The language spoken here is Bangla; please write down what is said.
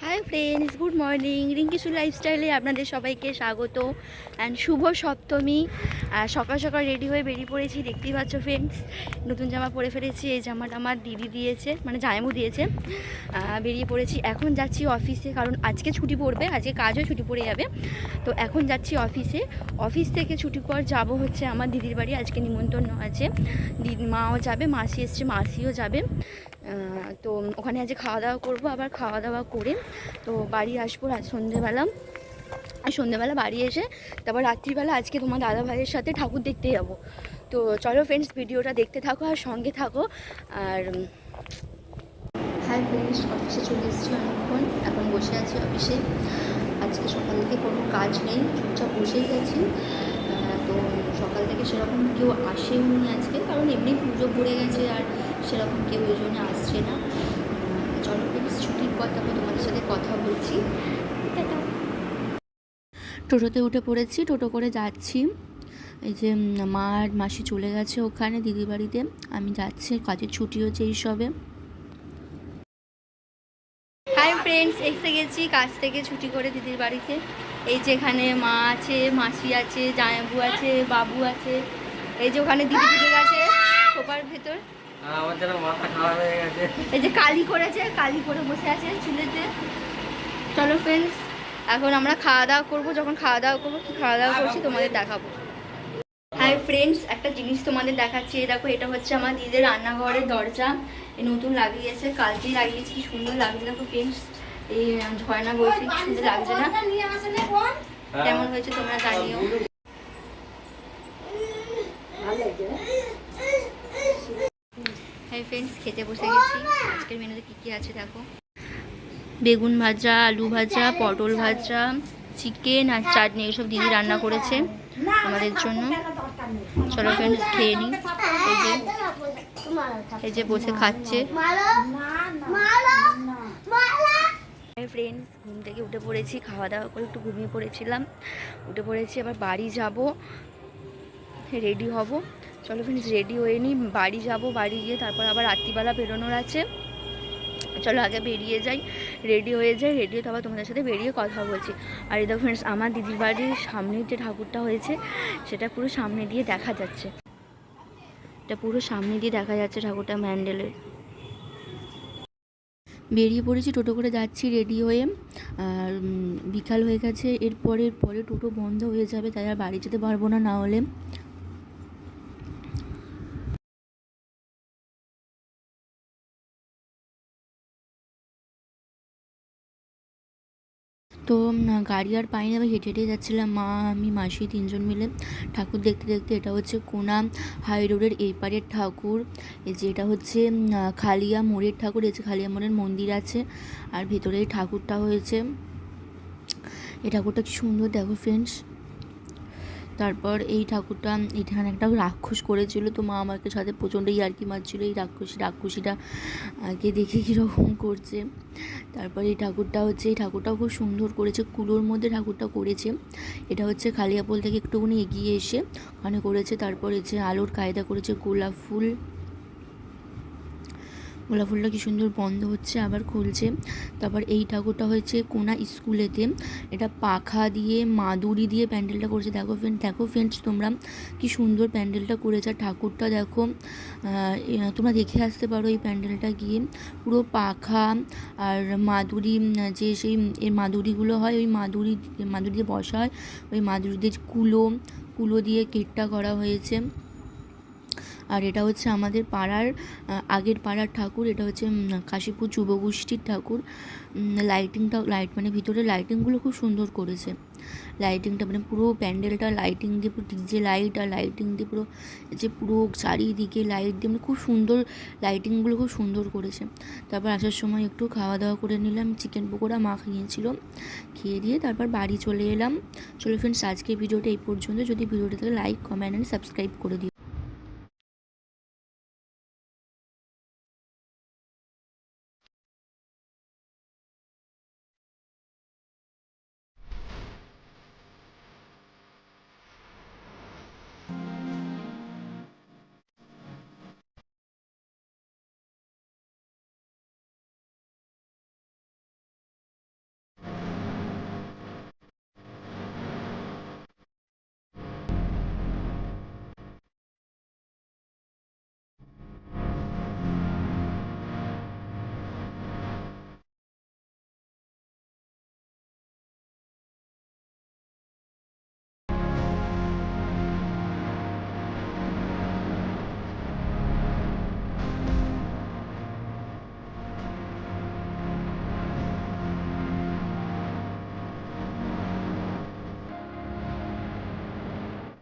High friends, good morning. রিঙ্কিসু লাইফস্টাইলে আপনাদের সবাইকে স্বাগত অ্যান্ড শুভ সপ্তমী। সকাল সকাল রেডি হয়ে বেরিয়ে পড়েছি, দেখতেই পাচ্ছ ফ্রেন্ডস। নতুন জামা পরে ফেলেছি, এই জামাটা আমার দিদি দিয়েছে, মানে জামাইবু দিয়েছে। বেরিয়ে পড়েছি, এখন যাচ্ছি অফিসে, কারণ আজকে ছুটি পড়বে, আজকে কাজও ছুটি পড়ে যাবে। তো এখন যাচ্ছি অফিসে। অফিস থেকে ছুটির পর যাবো হচ্ছে আমার দিদির বাড়ি, আজকে নিমন্ত্রণ আছে। দিদি মাও যাবে, মাসি এসছে, মাসিও যাবে। তো ওখানে আজকে খাওয়া দাওয়া করবো, আবার খাওয়া দাওয়া করে তো বাড়ি আসবো রাত সন্ধ্যেবেলা বাড়ি এসে তারপর রাত্রিবেলা আজকে তোমার দাদা ভাইয়ের সাথে ঠাকুর দেখতে যাবো। তো চলো ফ্রেন্ডস, ভিডিওটা দেখতে থাকো আর সঙ্গে থাকো। আর হাই ফ্রেন্ডস, অফিসে চলে এসেছি অনেকক্ষণ, এখন বসে আছি অফিসে। আজকে সকাল থেকে কোনো কাজ নেই, চুপচাপ বসেই গেছি। তো সকাল থেকে সেরকম কেউ আসেনি আজকে, কারণ এমনি পুজো পড়ে গেছে আর সেরকম কেউ এই জন্য আসছে না। চলো ফ্রেন্ডস, ছুটির পর তারপর তোমাদের সাথে কথা বলছি। টোটোতে উঠে পড়েছি, টোটো করে যাচ্ছি। এই যে মা আর মাসি চলে গেছে ওখানে দিদির বাড়িতে, আমি যাচ্ছি, কাজের ছুটি হচ্ছে এই সবে। হাই ফ্রেন্ডস, এসে গেছি কাজ থেকে ছুটি করে দিদির বাড়িতে। এই যে এখানে মা আছে, মাসি আছে, জামাইবু আছে, বাবু আছে। এই যে ওখানে দিদি ঢুকে গেছে সোফার ভেতর। এই যে কালি করেছে, কালি করে বসে আছে চুলেতে। চলো ফ্রেন্ডস, এখন আমরা খাওয়া দাওয়া করবো। যখন খাওয়া দাওয়া করবো, কি খাওয়া দাওয়া করছি তোমাদের দেখাবো। হাই ফ্রেন্ডস, একটা জিনিস তোমাদের দেখাচ্ছি। এই দেখো, এটা হচ্ছে আমার দিদির রান্নাঘরের দরজা। এই নতুন লাগিয়েছে, কালকেই লাগিয়েছি, কি সুন্দর লাগছে দেখো ফ্রেন্ডস। এই ঝর্ণা বলছি, কি সুন্দর লাগছে না? কেমন হয়েছে তোমরা জানিও। হাই ফ্রেন্ডস, খেতে বসে গেছি। আজকের মেনুতে কী কী আছে দেখো। বেগুন ভাজা, আলু ভাজা, পটল ভাজা, চিকেন আর চাটনি, এসব দিদি রান্না করেছে আমাদের জন্য। চলো ফ্রেন্ডস, খেয়ে নিই। এই যে বসে খাচ্ছে। ফ্রেন্ডস, ঘুম থেকে উঠে পড়েছি, খাওয়া দাওয়া করে একটু ঘুমিয়ে পড়েছিলাম, উঠে পড়েছি। আবার বাড়ি যাব, রেডি হব। চলো ফ্রেন্ডস, রেডি হয়ে নিই, বাড়ি যাব। বাড়ি গিয়ে তারপর আবার রাত্রিবেলা বেরোনোর আছে। চলো আগে বেরিয়ে যাই, রেডি হয়ে যাই। রেডি হয়ে তারপর তোমাদের সাথে বেরিয়ে কথা বলছি। আর এই দেখো ফ্রেন্ডস, আমার দিদির বাড়ির সামনের যে ঠাকুরটা হয়েছে, সেটা পুরো সামনে দিয়ে দেখা যাচ্ছে। এটা পুরো সামনে দিয়ে দেখা যাচ্ছে ঠাকুরটা, ম্যান্ডেলের। বেরিয়ে পড়েছি, টোটো করে যাচ্ছি রেডি হয়ে। আর বিকাল হয়ে গেছে, পরে টোটো বন্ধ হয়ে যাবে, তাই আর বাড়ি যেতে পারবো না, না হলে। তো গাড়ি আর পাইনি, আমি হেঁটে হেঁটে যাচ্ছিলাম, মা, আমি, মাসি, তিনজন মিলে ঠাকুর দেখতে দেখতে। এটা হচ্ছে কোনা হাই রোডের এই পারের ঠাকুর। এই যে এটা হচ্ছে খালিয়া মোড়ের ঠাকুর। এই যে খালিয়া মোড়ের মন্দির আছে, আর ভেতরে এই ঠাকুরটা হয়েছে। এই ঠাকুরটা কি সুন্দর দেখো ফ্রেন্ডস। তারপর এই ঠাকুরটা, এখানে একটা রাক্ষস করেছিল, তো মা আমাকে সাথে প্রচণ্ড ইয়ার্কি মারছিল এই রাক্ষসীটা কে দেখে কীরকম করছে। তারপর এই ঠাকুরটাও খুব সুন্দর করেছে, কুলোর মধ্যে ঠাকুরটা করেছে। এটা হচ্ছে খালিয়াপোল থেকে একটুখানি এগিয়ে এসে ওখানে করেছে। তারপর এই যে আলোর কায়দা করেছে, গোলাপ ফুলটা কি সুন্দর বন্ধ হচ্ছে আবার খুলছে। তারপর এই ঠাকুরটা হয়েছে কোনা স্কুলেতে, এটা পাখা দিয়ে মাদুরি দিয়ে প্যান্ডেলটা করেছে। দেখো ফ্রেন্ডস তোমরা, কি সুন্দর প্যান্ডেলটা করেছে। আর ঠাকুরটা দেখো, তোমরা দেখে আসতে পারো এই প্যান্ডেলটা গিয়ে। পুরো পাখা আর মাদুরি, যে সেই এর মাদুরিগুলো হয়, ওই মাদুরি দিয়ে বসা হয়, ওই মাদুরি দিয়ে কুলো দিয়ে কেটটা করা হয়েছে। আর এটা হচ্ছে আমাদের পাড়ার আগের পাড়ার ঠাকুর। এটা হচ্ছে কাশীপুর যুবগোষ্ঠীর ঠাকুর। মানে ভিতরে লাইটিংগুলো খুব সুন্দর করেছে। লাইটিংটা মানে পুরো প্যান্ডেলটা লাইটিং দিয়ে, পুরো ডিজে লাইট আর লাইটিং দিয়ে পুরো চারিদিকে লাইট দিয়ে, মানে খুব সুন্দর, লাইটিংগুলো খুব সুন্দর করেছে। তারপর আসার সময় একটু খাওয়া দাওয়া করে নিলাম, চিকেন পকোড়া মা খেয়েছিল, খেয়ে দিয়ে তারপর বাড়ি চলে এলাম। চলো ফ্রেন্ডস, আজকের ভিডিওটা এই পর্যন্ত। যদি ভিডিওটা থেকে লাইক, কমেন্ট অ্যান্ড সাবস্ক্রাইব করে দিও।